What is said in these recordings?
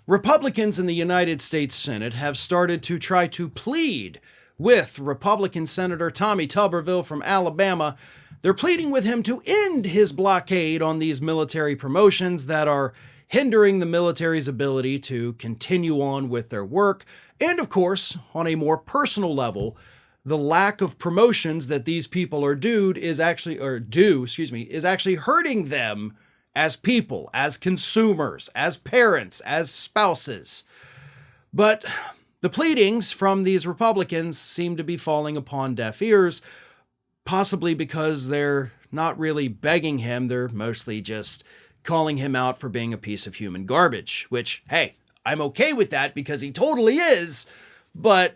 Republicans in the United States Senate have started to try to plead with Republican Senator Tommy Tuberville from Alabama. They're pleading with him to end his blockade on these military promotions that are hindering the military's ability to continue on with their work. And of course, on a more personal level, the lack of promotions that these people are due is actually hurting them as people, as consumers, as parents, as spouses. But the pleadings from these Republicans seem to be falling upon deaf ears, possibly because they're not really begging him. They're mostly just calling him out for being a piece of human garbage, which, hey, I'm okay with that because he totally is, but,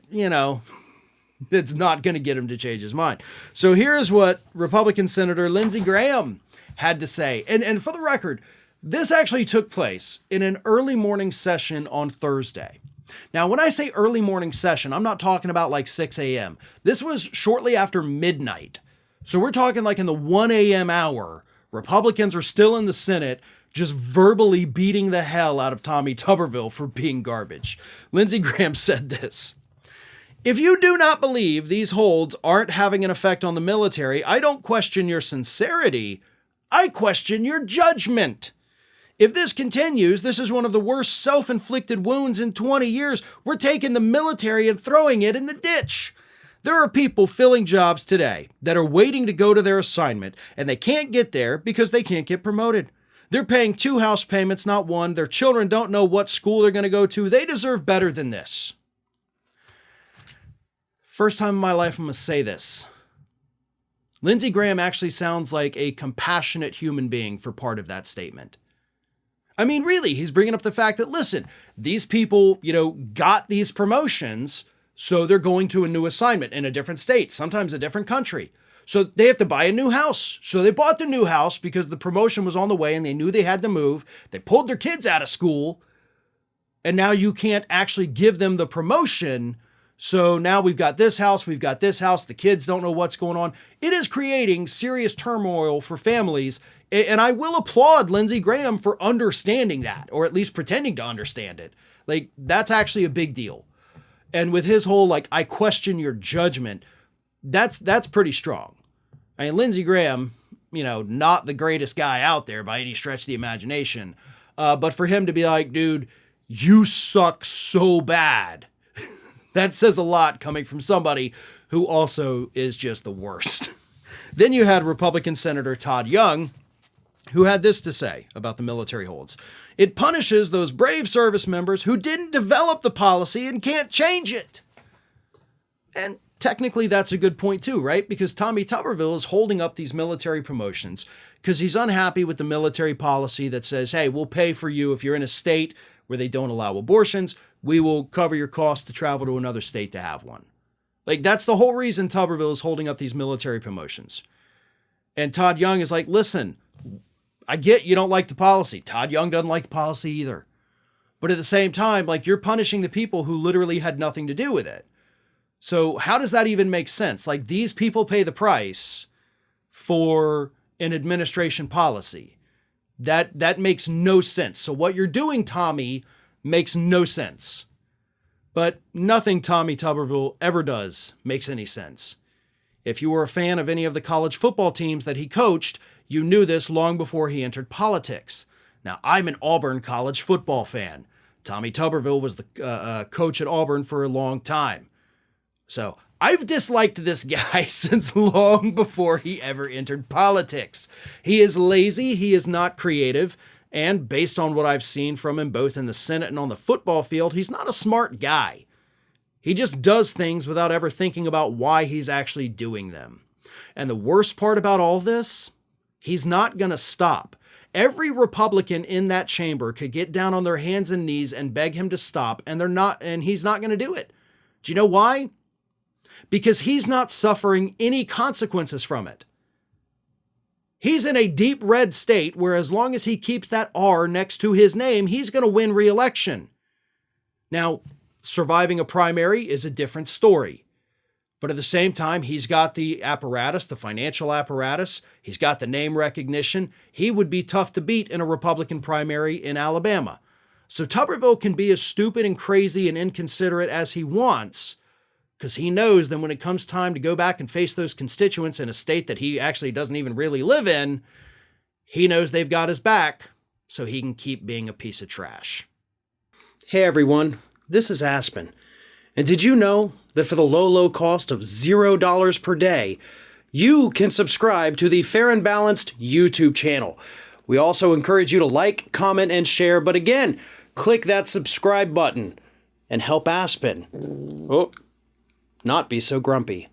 it's not going to get him to change his mind. So here's what Republican Senator Lindsey Graham had to say. And for the record, this actually took place in an early morning session on Thursday. Now, when I say early morning session, I'm not talking about like 6 a.m. This was shortly after midnight. So we're talking like in the 1 a.m. hour. Republicans are still in the Senate, just verbally beating the hell out of Tommy Tuberville for being garbage. Lindsey Graham said this: "If you do not believe these holds aren't having an effect on the military, I don't question your sincerity. I question your judgment. If this continues, this is one of the worst self-inflicted wounds in 20 years. We're taking the military and throwing it in the ditch. There are people filling jobs today that are waiting to go to their assignment, and they can't get there because they can't get promoted. They're paying 2 house payments, not 1. Their children don't know what school they're going to go to. They deserve better than this." First time in my life I'm going to say this. Lindsey Graham actually sounds like a compassionate human being for part of that statement. I mean, really, he's bringing up the fact that, listen, these people, got these promotions, so they're going to a new assignment in a different state, sometimes a different country. So they have to buy a new house. So they bought the new house because the promotion was on the way and they knew they had to move. They pulled their kids out of school, and now you can't actually give them the promotion. So now we've got this house, the kids don't know what's going on. It is creating serious turmoil for families, and I will applaud Lindsey Graham for understanding that, or at least pretending to understand it. Like, that's actually a big deal. And with his whole, I question your judgment, that's pretty strong. I mean, Lindsey Graham, not the greatest guy out there by any stretch of the imagination, but for him to be like, dude, you suck so bad. That says a lot coming from somebody who also is just the worst. Then you had Republican Senator Todd, who had this to say about the military holds: "It punishes those brave service members who didn't develop the policy and can't change it." And technically that's a good point too, right? Because Tommy Tuberville is holding up these military promotions because he's unhappy with the military policy that says, hey, we'll pay for you if you're in a state where they don't allow abortions. We will cover your costs to travel to another state to have one. That's the whole reason Tuberville is holding up these military promotions. And Todd Young is like, listen, I get you don't like the policy. Todd Young doesn't like the policy either. But at the same time, you're punishing the people who literally had nothing to do with it. So how does that even make sense? These people pay the price for an administration policy. That makes no sense. So what you're doing, Tommy, makes no sense. But nothing Tommy Tuberville ever does makes any sense. If you were a fan of any of the college football teams that he coached, you knew this long before he entered politics. Now, I'm an Auburn college football fan. Tommy Tuberville was the coach at Auburn for a long time. So I've disliked this guy since long before he ever entered politics. He is lazy, he is not creative, and based on what I've seen from him both in the Senate and on the football field, he's not a smart guy. He just does things without ever thinking about why he's actually doing them. And the worst part about all this, he's not going to stop. Every Republican in that chamber could get down on their hands and knees and beg him to stop, and he's not going to do it. Do you know why? Because he's not suffering any consequences from it. He's in a deep red state where as long as he keeps that R next to his name, he's going to win re-election. Now, surviving a primary is a different story. But at the same time, he's got the apparatus, the financial apparatus. He's got the name recognition. He would be tough to beat in a Republican primary in Alabama. So Tuberville can be as stupid and crazy and inconsiderate as he wants, because he knows that when it comes time to go back and face those constituents in a state that he actually doesn't even really live in, he knows they've got his back, so he can keep being a piece of trash. Hey everyone, this is Aspen. And did you know that for the low cost of $0 per day, you can subscribe to the Fair and Balanced YouTube channel? We also encourage you to like, comment, and share, but again, click that subscribe button and help Aspen not be so grumpy.